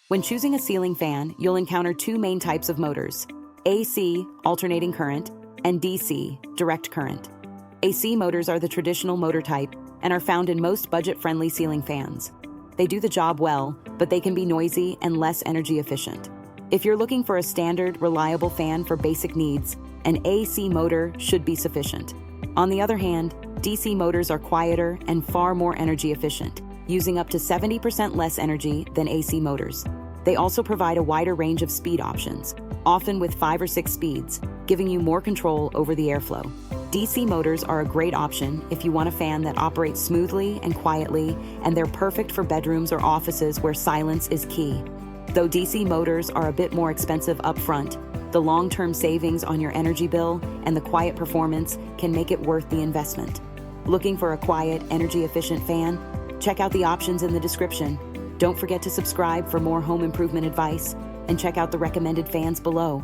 When choosing a ceiling fan, you'll encounter two main types of motors: AC, alternating current, and DC, direct current. AC motors are the traditional motor type and are found in most budget-friendly ceiling fans. They do the job well, but they can be noisy and less energy efficient. If you're looking for a standard, reliable fan for basic needs, an AC motor should be sufficient. On the other hand, DC motors are quieter and far more energy efficient, using up to 70% less energy than AC motors. They also provide a wider range of speed options, often with 5 or 6 speeds, giving you more control over the airflow. DC motors are a great option if you want a fan that operates smoothly and quietly, and they're perfect for bedrooms or offices where silence is key. Though DC motors are a bit more expensive upfront, the long-term savings on your energy bill and the quiet performance can make it worth the investment. Looking for a quiet, energy-efficient fan? Check out the options in the description. Don't forget to subscribe for more home improvement advice, and check out the recommended fans below.